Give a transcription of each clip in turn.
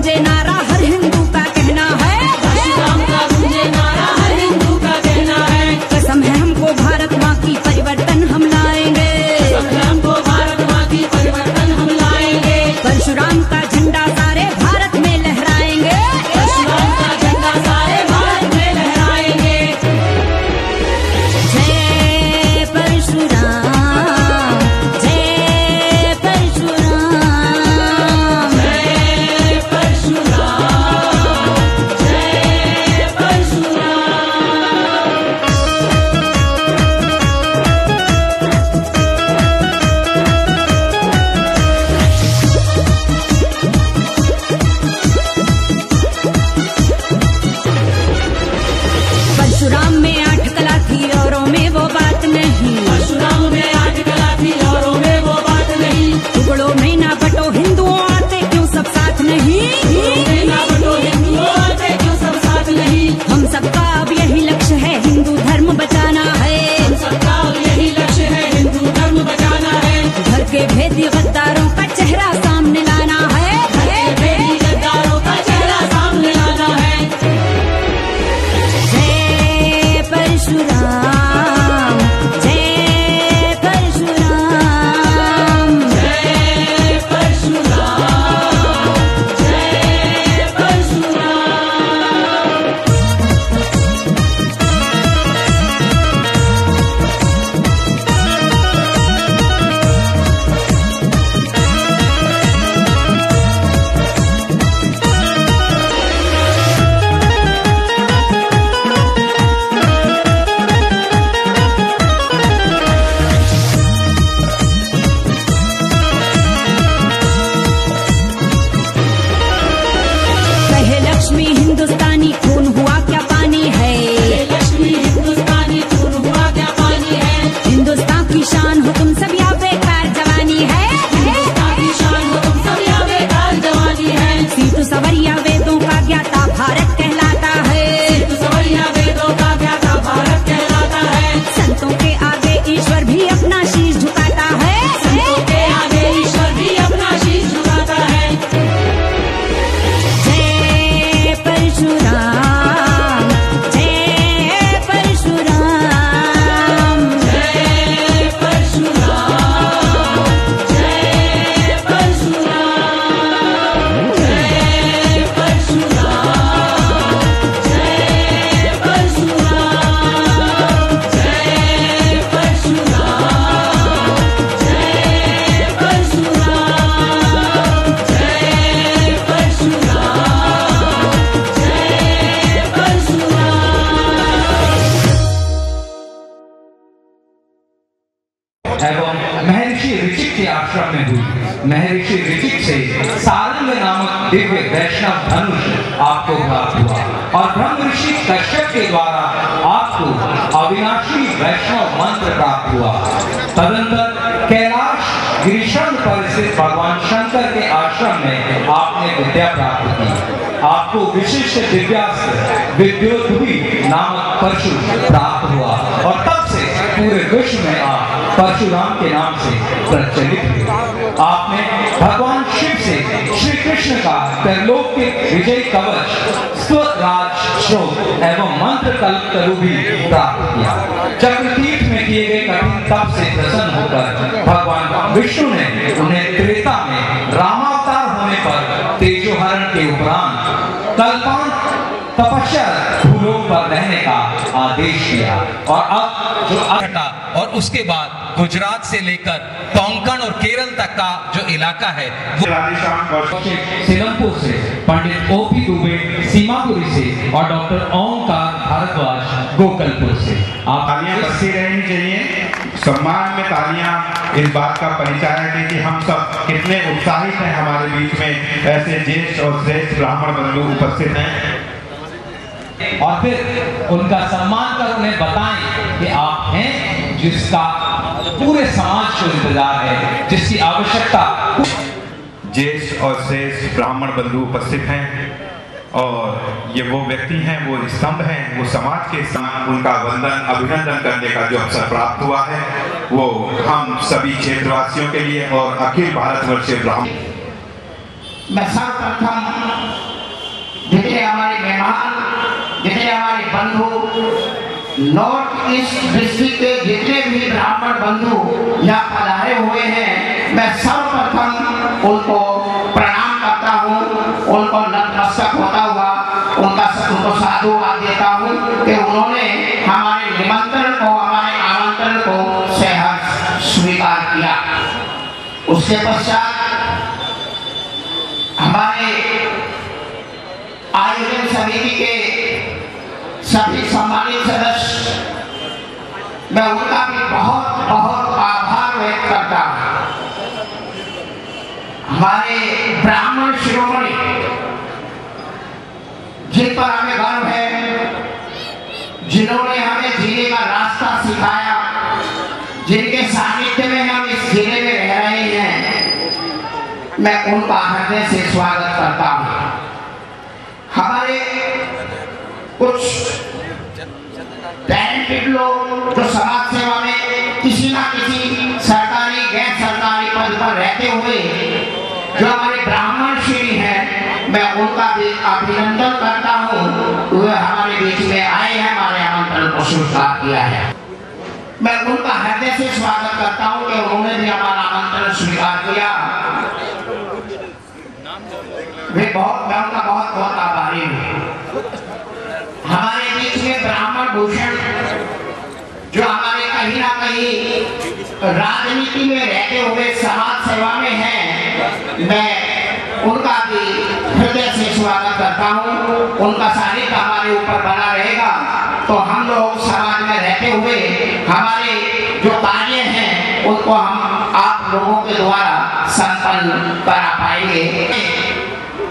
गूंजे नारा हर हिंदू का कहना है, परशुराम का गूंजे नारा हर हिंदू का कहना है। कसम है हमको भारत माँ की परिवर्तन हम लाएंगे, कसम है हमको भारत माँ की परिवर्तन हम लाएंगे। परशुराम का झंडा सारे भारत में लहराएंगे, परशुराम का झंडा सारे भारत में लहराएंगे। जय परशुराम, जय परशुराम, जय परशुराम, जय परशुराम। परशुराम में 8 कला थी औरों में वो बात नहीं, परशुराम में 8 कला थी औरों में वो बात नहीं। टुकड़ों में ना बटो हिंदुओं आते क्यों सब साथ नहीं, ना बटो हिंदुओं आते क्यों सब साथ नहीं। हम सबका अब यही लक्ष्य है हिंदू धर्म बचाना है, हम सबका यही लक्ष्य है हिंदू धर्म बचाना है। घर के भेदी गद्दारों का चेहरा सामने लाना है, बेटी गद्दारों का चेहरा सामने लाना है। जय परशुराम, जय परशुराम, जय परशुराम, जय परशुराम। कहे लक्ष्मी हिंदुस्तानी खून हुआ क्या पानी है, लक्ष्मी हिंदुस्तानी खून हुआ क्या पानी है। हिंदुस्तान की शान हो तुम सब या बेकार जवानी है, हिंदुस्तान की शान हो तुम सब या बेकार जवानी है। सीतु सवरिया वेदों का ज्ञाता भारत कहलाता है, तो सवैया वेदों का ज्ञाता भारत कहलाता है। संतों के आगे ईश्वर भी अपना शीश झुकाता है, संतों के आगे ईश्वर भी अपना शीश झुकाता है। जय परशुराम, जय परशुराम, जय परशुराम, जय परशुराम, जय परशुराम, जय परशुराम, जय परशुराम, जय परशुराम, जय परशुराम। एवं महर्षि ऋषिक के आश्रम में हुई। महर्षि ऋषिक से सारंग नामक दिव्य वैष्णव धनुष आपको प्राप्त हुआ और ब्रह्म ऋषि कश्यप के द्वारा आपको अविनाशी वैष्णव मंत्र प्राप्त हुआ। तदंतर कैलाश गिरिशंग पर स्थित भगवान शंकर के आश्रम में आपने विद्या प्राप्त की। आपको विशिष्ट दिव्यास्त्र विद्योद्भुति नामक परशु प्राप्त हुआ और तब से पूरे विश्व में आप परशुराम के नाम से प्रचलित हुए। आपने भगवान शिव से श्री कृष्ण का त्रैलोक्य विजय कवच, स्वराज श्लोक एवं मंत्र कल्पतरु भी प्राप्त किया। चक्रतीर्थ में किए गए कठिन तप से प्रसन्न होकर भगवान विष्णु ने उन्हें त्रेता में रामावतार होने पर तेजोहरण के उपरांत कल्पांत तपस्या भूलोक पर रहने का आदेश दिया और अब जो हटा और उसके बाद गुजरात से लेकर कोंकण और केरल तक का जो इलाका है वो सिलमपुर से पंडित ओपी दुबे सीमापुरी से और डॉक्टर ओमकार भारद्वाज गोकलपुर से। आप तालियां बजती रहनी चाहिए। सम्मान में तालियां इस बात का परिचय है कि हम सब कितने उत्साहित हैं। हमारे बीच में ऐसे ज्येष्ठ और श्रेष्ठ ब्राह्मण बंधु उपस्थित हैं और फिर उनका सम्मान कर उन्हें बताएं कि आप हैं जिसका पूरे समाज को इंतजार है, जिसकी आवश्यकता। ज्येष्ठ और श्रेष्ठ ब्राह्मण बंधु उपस्थित हैं और ये वो व्यक्ति हैं, वो स्तंभ हैं, वो समाज के साथ उनका वंदन अभिनंदन करने का जो अवसर प्राप्त हुआ है वो हम सभी क्षेत्रवासियों के लिए और अखिल भारतवर्षीय ब्राह्मण मैं सर्वप्रथम जितने हमारे मेहमान, जितने हमारे बंधु, नॉर्थ ईस्ट डिस्ट्रिक्ट के जितने भी ब्राह्मण बंधु यहाँ पधारे हुए हैं, मैं सर्वप्रथम उनको प्रणाम करता हूँ, उनको नतमस्तक होता हुआ उनको साधुवाद देता हूँ कि उन्होंने हमारे निमंत्रण को, हमारे आमंत्रण को सहर्ष स्वीकार किया। उसके पश्चात हमारे आयोजन समिति के सभी सम्मानित सदस्य, मैं उनका भी बहुत बहुत आभार व्यक्त करता हूँ। हमारे ब्राह्मण शिरोमणि जिन पर हमें गर्व है, जिन्होंने हमें जीने का रास्ता सिखाया, जिनके सानिध्य में हम इस जिले में रह रहे हैं, मैं उनका हृदय से स्वागत करता हूँ। हमारे कुछ टैलेंटेड लोग जो समाज सेवा में किसी न किसी सरकारी गैर सरकारी पद पर रहते हुए जो हमारे ब्राह्मण श्री हैं, मैं उनका भी अभिनंदन करता हूँ। वे हमारे बीच में आए हैं, हमारे आमंत्रण को स्वीकार किया है। मैं उनका हृदय से स्वागत करता हूँ कि उन्होंने भी हमारा आमंत्रण स्वीकार किया। मैं उनका बहुत बहुत आभारी हूँ। हमारे बीच में ब्राह्मण भूषण जो हमारे कहीं ना कहीं राजनीति में रहते हुए समाज सेवा में हैं, मैं उनका भी हृदय से स्वागत करता हूँ। उनका सानिध्य हमारे ऊपर बना रहेगा तो हम लोग समाज में रहते हुए हमारे जो कार्य हैं उनको हम आप लोगों के द्वारा संपन्न करा पाएंगे।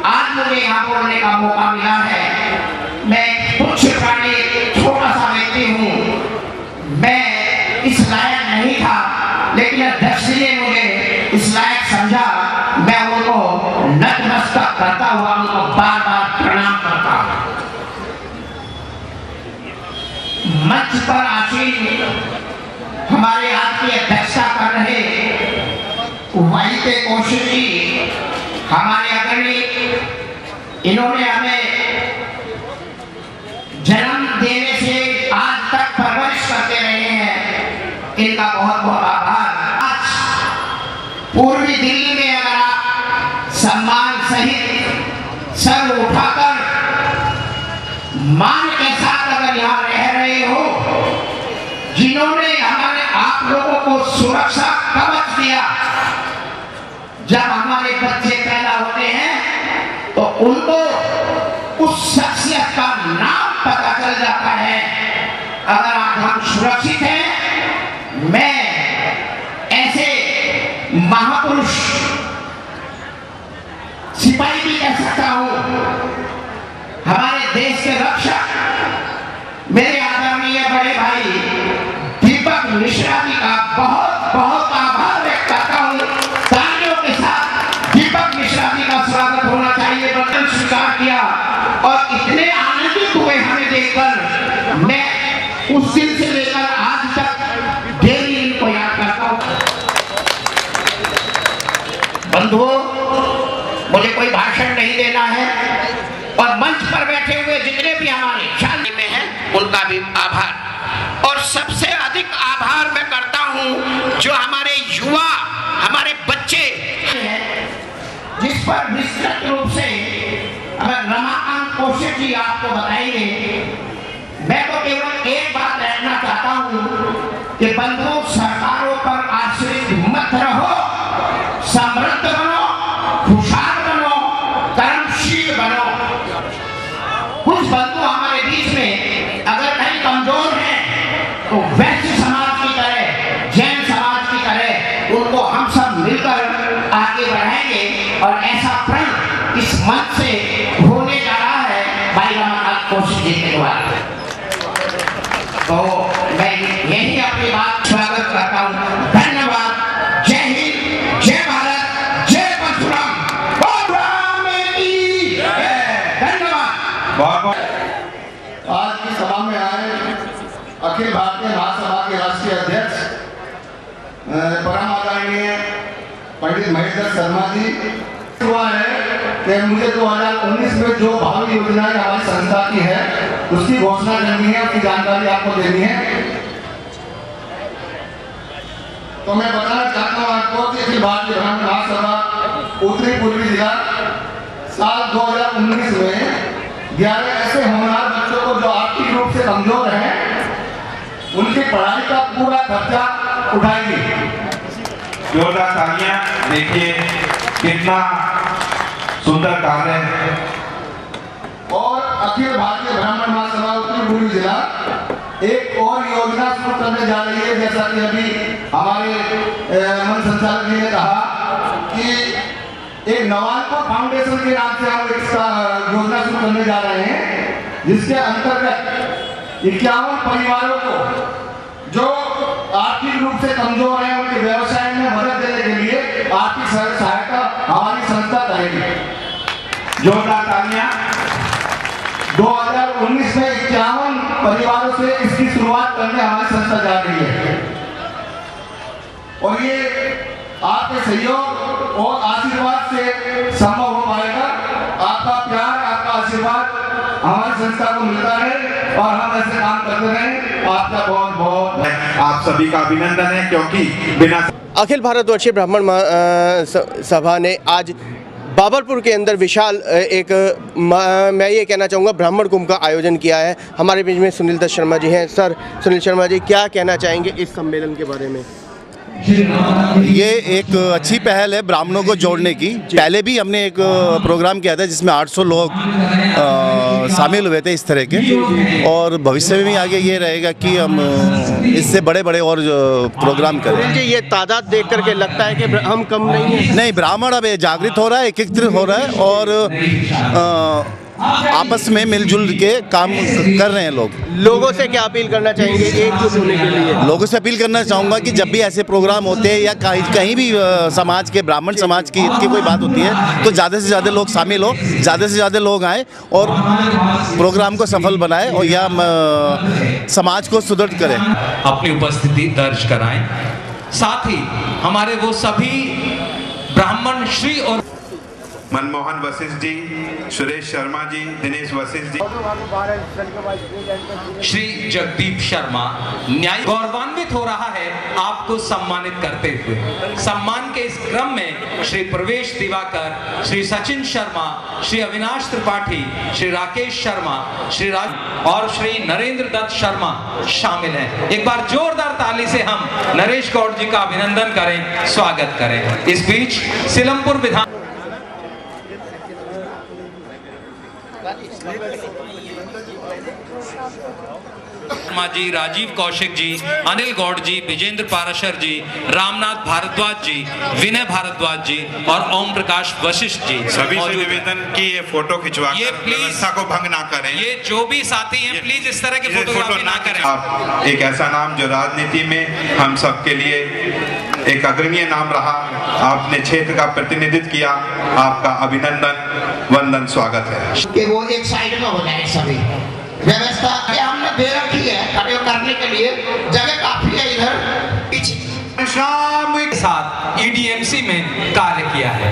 आज मुझे यहाँ बोलने का मौका मिला है। मैं तुच्छ प्राणी छोटा सा व्यक्ति हूँ, मैं इस लायक नहीं था, लेकिन अध्यक्ष ने मुझे इस लायक समझा। मैं उनको नतमस्तक करता हुआ उनको बार बार प्रणाम करता हूँ। मंच पर आसीन हमारे आज की अध्यक्षता कर रहे वहीते कौशिक जी, हमारे अग्रणी, इन्होंने हमें जन्म देने से आज तक परवरिश करते रहे हैं, इनका बहुत बहुत आभार। आज पूर्वी दिल्ली में अगर आप सम्मान सहित सर उठाकर मान के साथ अगर यहाँ रह रहे हो, जिन्होंने हमारे आप लोगों को सुरक्षा कवच दिया, जब हमारे बच्चे पैदा होते हैं तो उनको उस शख्सियत का नाम पता चल जाता है। अगर आज हम सुरक्षित हैं, मैं ऐसे महापुरुष सिपाही भी कह सकता हूँ, हमारे देश के रक्षक मेरे आदरणीय बड़े भाई दीपक मिश्रा जी का बहुत बहुत आभार व्यक्त करता हूँ। तालियों के साथ दीपक मिश्रा जी का स्वागत होना चाहिए। वचन स्वीकार किया और इतने आनंदित हुए हमें देखकर, मैं उस दिन से लेकर आज तक डेली इनको याद करता हूँ। बंधुओं, मुझे कोई भाषण नहीं देना है और मंच पर बैठे हुए जितने भी हमारे शादी में हैं उनका भी आभार। और सबसे अधिक आभार मैं करता हूं जो हमारे युवा, हमारे बच्चे, जिस पर विस्तृत रूप से अगर रमाकांत कौशिक जी आपको बताएंगे, मैं तो केवल एक बात कहना चाहता हूं कि बंधुओं, सरकारों पर आश्रित मत रहो, समृद्ध बनो, खुशहाल बनो, कर्मशील बनो। कुछ बंधु हमारे बीच में अगर कहीं कमजोर हैं तो वैश्य समाज की तरह, जैन समाज की तरह उनको हम सब मिलकर आगे बढ़ाएंगे और ऐसा प्रण इस मंच से होने जा रहा है भाई रमाकांत कौशिक जी के द्वारा। तो मैं यही अपनी बात स्वागत करता हूँ। धन्यवाद। जय हिंद, जय भारत, जय परशुराम। धन्यवाद। आज की सभा में आए अखिल भारतीय महासभा के राष्ट्रीय अध्यक्ष परम आदरणीय पंडित महेंद्र शर्मा जी, हुआ है कि मुझे 2019 में जो भावी योजनाएं हमारी संस्था की है उसकी घोषणा करनी है, उसकी जानकारी आपको देनी है। तो मैं बताना चाहता हूँ आपको कि अखिल भारतीय ब्राह्मण महासभा उत्तरी पूर्वी जिला साल 2019 में 11 ऐसे होनहार बच्चों को जो आर्थिक रूप से कमजोर हैं उनकी पढ़ाई का पूरा खर्चा उठाएगी। जोरदार तालियां। देखिए कितना सुंदर कार्य है। और अखिल भारतीय ब्राह्मण महासभा उत्तरी पूर्वी जिला एक और योजना शुरू करने जा रही है, जैसा कि अभी हमारे मन संचालक जी ने कहा कि एक नवानपुर फाउंडेशन के नाम से हम इसका योजना शुरू करने जा रहे हैं, जिसके अंतर्गत 51 परिवारों को जो आर्थिक रूप से कमजोर हैं उनके व्यवसाय में मदद देने के लिए आर्थिक सहायता हमारी संस्था करेगी। जोरदार तालियां। 2019 में 51 परिवारों से इसकी शुरुआत करने हमारी संस्था जा रही है और ये आपके सहयोग और आशीर्वाद से संभव हो पाएगा। आपका प्यार, आपका आशीर्वाद हमारी संस्था को मिलता है और हम ऐसे काम करते रहें। आपका बहुत बहुत आप सभी का अभिनंदन है, क्योंकि बिना अखिल भारतवर्षीय ब्राह्मण सभा ने आज बाबरपुर के अंदर विशाल एक मैं ये कहना चाहूँगा ब्राह्मण कुंभ का आयोजन किया है। हमारे बीच में सुनील दत्त शर्मा जी हैं। सर सुनील शर्मा जी, क्या कहना चाहेंगे इस सम्मेलन के बारे में? ये एक अच्छी पहल है ब्राह्मणों को जोड़ने की। पहले भी हमने एक प्रोग्राम किया था जिसमें 800 लोग शामिल हुए थे इस तरह के, और भविष्य में भी आगे ये रहेगा कि हम इससे बड़े बड़े और प्रोग्राम करें। जी, ये तादाद देख करके लगता है कि हम कम नहीं हैं। नहीं, ब्राह्मण अब जागृत हो रहा है, एकीकृत हो रहा है और आपस में मिलजुल के काम कर रहे हैं लोग। लोगों से क्या अपील करना चाहेंगे एकजुट होने के लिए? लोगों से अपील करना चाहूँगा कि जब भी ऐसे प्रोग्राम होते हैं या कहीं भी समाज के ब्राह्मण समाज की हित की कोई बात होती है तो ज़्यादा से ज़्यादा लोग शामिल हो, ज़्यादा से ज़्यादा लोग आएँ और प्रोग्राम को सफल बनाएं और या समाज को सुदृढ़ करें, अपनी उपस्थिति दर्ज कराएं। साथ ही हमारे वो सभी ब्राह्मण श्री और मनमोहन वशिष्ठ जी, सुरेश शर्मा जी, दिनेश वशिष्ठ जी, श्री जगदीप शर्मा न्याय गौरवान्वित हो रहा है आपको सम्मानित करते हुए। सम्मान के इस क्रम में श्री प्रवेश दिवाकर, श्री सचिन शर्मा, श्री अविनाश त्रिपाठी, श्री राकेश शर्मा, श्री राज और श्री नरेंद्र दत्त शर्मा शामिल हैं। एक बार जोरदार ताली से हम नरेश गौड़ जी का अभिनंदन करें, स्वागत करें। इस बीच सिलमपुर विधान शर्मा जी, राजीव कौशिक जी, अनिल गौड़ जी, विजेंद्र पाराशर जी, रामनाथ भारद्वाज जी, विनय भारद्वाज जी और ओम प्रकाश वशिष्ठ जी सभी से निवेदन कि ये फोटो खिंचवा ये प्लीज व्यवस्था को भंग ना करें। ये जो भी साथी हैं प्लीज इस तरह के फोटोग्राफी ना करें। आप एक ऐसा नाम जो राजनीति में हम सबके लिए एक अग्रणीय नाम रहा, आपने क्षेत्र का प्रतिनिधित्व किया, आपका अभिनंदन, वंदन, स्वागत है। कि वो एक साइड में हो जाए सभी। व्यवस्था हमने दे रखी है खड़े करने के लिए, जगह काफी है इधर पीछे। शाम के साथ ईडीएमसी में कार्य किया है।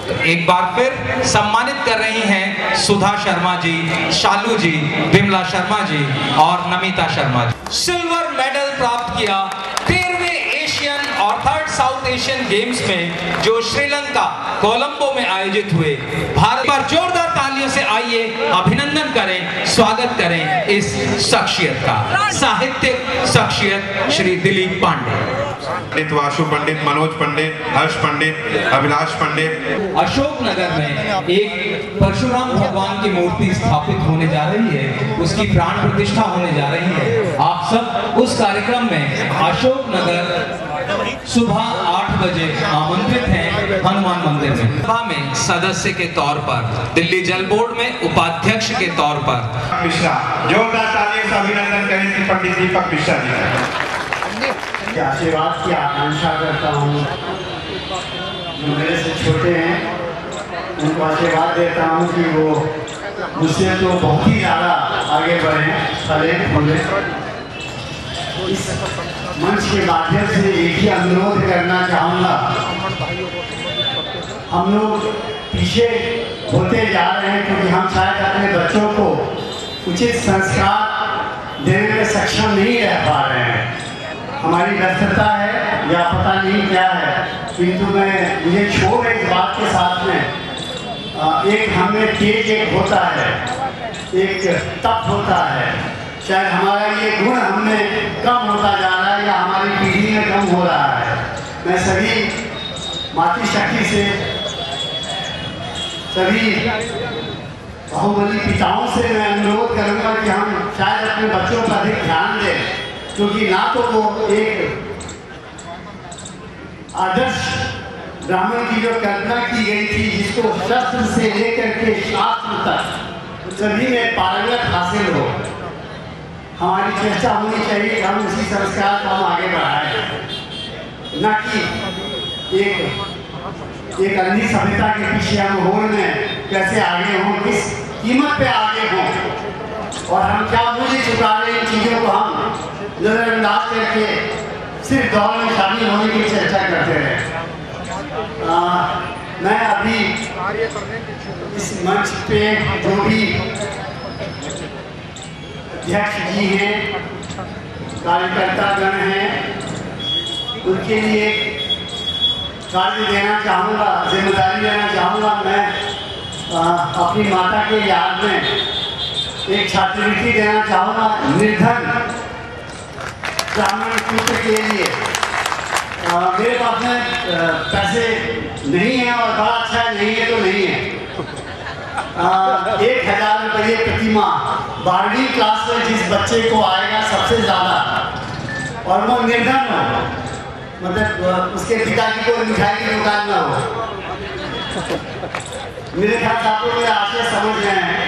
तो एक बार फिर सम्मानित कर रही हैं सुधा शर्मा जी, शालू जी, बिमला शर्मा जी और नमिता शर्मा जी। सिल्वर मेडल प्राप्त किया 13वें एशियन और 3rd साउथ एशियन गेम्स में जो श्रीलंका कोलंबो में आयोजित हुए। भारत पर जोरदार तालियों से आइए अभिनंदन करें, स्वागत करें इस शख्सियत का। साहित्यिक शख्सियत श्री दिलीप पांडे, पंडित वासु पंडित, मनोज पंडित, हर्ष पंडित, अभिलाष पंडित। अशोकनगर में एक परशुराम भगवान की मूर्ति स्थापित होने जा रही है, उसकी प्राण प्रतिष्ठा होने जा रही है। आप सब उस कार्यक्रम में अशोकनगर सुबह 8 बजे आमंत्रित हैं हनुमान मंदिर में। सभा में सदस्य के तौर पर, दिल्ली जल बोर्ड में उपाध्यक्ष के तौर पर मिश्रा, जोरदार तालियों से अभिनंदन करें पंडित दीपक मिश्रा जी। आशीर्वाद की आकांक्षा करता हूँ। जो मेरे से छोटे हैं उनको आशीर्वाद देता हूँ कि वो मुझसे तो बहुत ही ज़्यादा आगे बढ़े, फले फूले। इस मंच के माध्यम से एक ही अनुरोध करना चाहूँगा, हम लोग पीछे होते जा रहे हैं, क्योंकि हम शायद अपने बच्चों को उचित संस्कार देने में सक्षम नहीं रह पा रहे हैं। हमारी व्यस्तता है या पता नहीं क्या है, किंतु मुझे क्षोभ है इस बात के साथ में। एक हमें तेज एक होता है, एक तप होता है, शायद हमारा ये गुण हमें कम होता जा रहा है या हमारी पीढ़ी में कम हो रहा है। मैं सभी मातृशक्ति से, सभी बाहुबली पिताओं से मैं अनुरोध करूंगा कि हम शायद अपने बच्चों पर अधिक ध्यान दें, क्योंकि ना तो वो एक आदर्श ब्राह्मण की जो कल्पना की गई थी, जिसको शस्त्र से लेकर के शास्त्र तक सभी में पारंगत हासिल हो, हमारी चेष्टा होनी चाहिए कि हम उसी संस्कार को हम आगे बढ़ाएं, न कि एक अन्य सभ्यता के पीछे हम होड़ में कैसे आगे हों, किस कीमत पे आगे हों, और हम क्या मूल्य चुका रहे इन चीज़ों को हम नजरअंदाज करके सिर्फ दौड़ में शामिल होने की चर्चा करते रहे। मैं अभी इस मंच पे जो भी अध्यक्ष जी हैं, कार्यकर्ता गण हैं, उनके लिए कार्य देना चाहूँगा, जिम्मेदारी देना चाहूँगा। मैं अपनी माता के याद में एक छात्रवृत्ति देना चाहूँगा निर्धन ब्राह्मण पुत्र के लिए। मेरे पास में पैसे नहीं है और बड़ा अच्छा नहीं है तो नहीं है। 1000 रुपये प्रति माह 12वीं क्लास में जिस बच्चे को आएगा सबसे ज़्यादा, और वो निर्धन हो, मतलब उसके पिताजी को मिठाई की दुकान ना हो। मेरे ख्याल से आप लोग मेरा आशय समझ रहे हैं,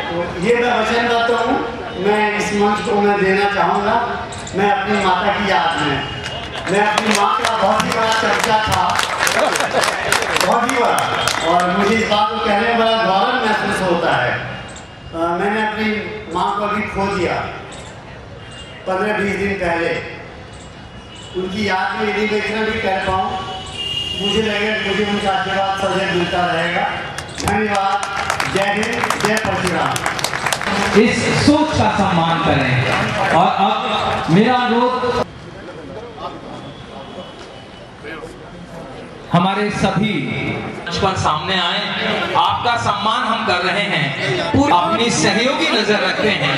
तो ये मैं वचनबद्ध हूँ, मैं इस मंच को मैं देना चाहूँगा। मैं अपनी माता की याद में, मैं अपनी माँ का बहुत ही बड़ा चर्चा था, बहुत ही बड़ा, और मुझे इस बात को कहने में बड़ा गौरव महसूस होता है। मैंने अपनी माँ को अभी खो दिया 15-20 दिन पहले। उनकी याद में यदि मैं इतना भी कर पाऊँ, मुझे लगेगा मुझे उनका आशीर्वाद सदैव मिलता रहेगा। धन्यवाद। जय हिंद, जय परशुराम। इस सोच का सम्मान करें। और अब मेरा अनुरोध हमारे सभी बचपन सामने आए, आपका सम्मान हम कर रहे हैं, पूरी अपनी सहयोगी नजर रखते हैं।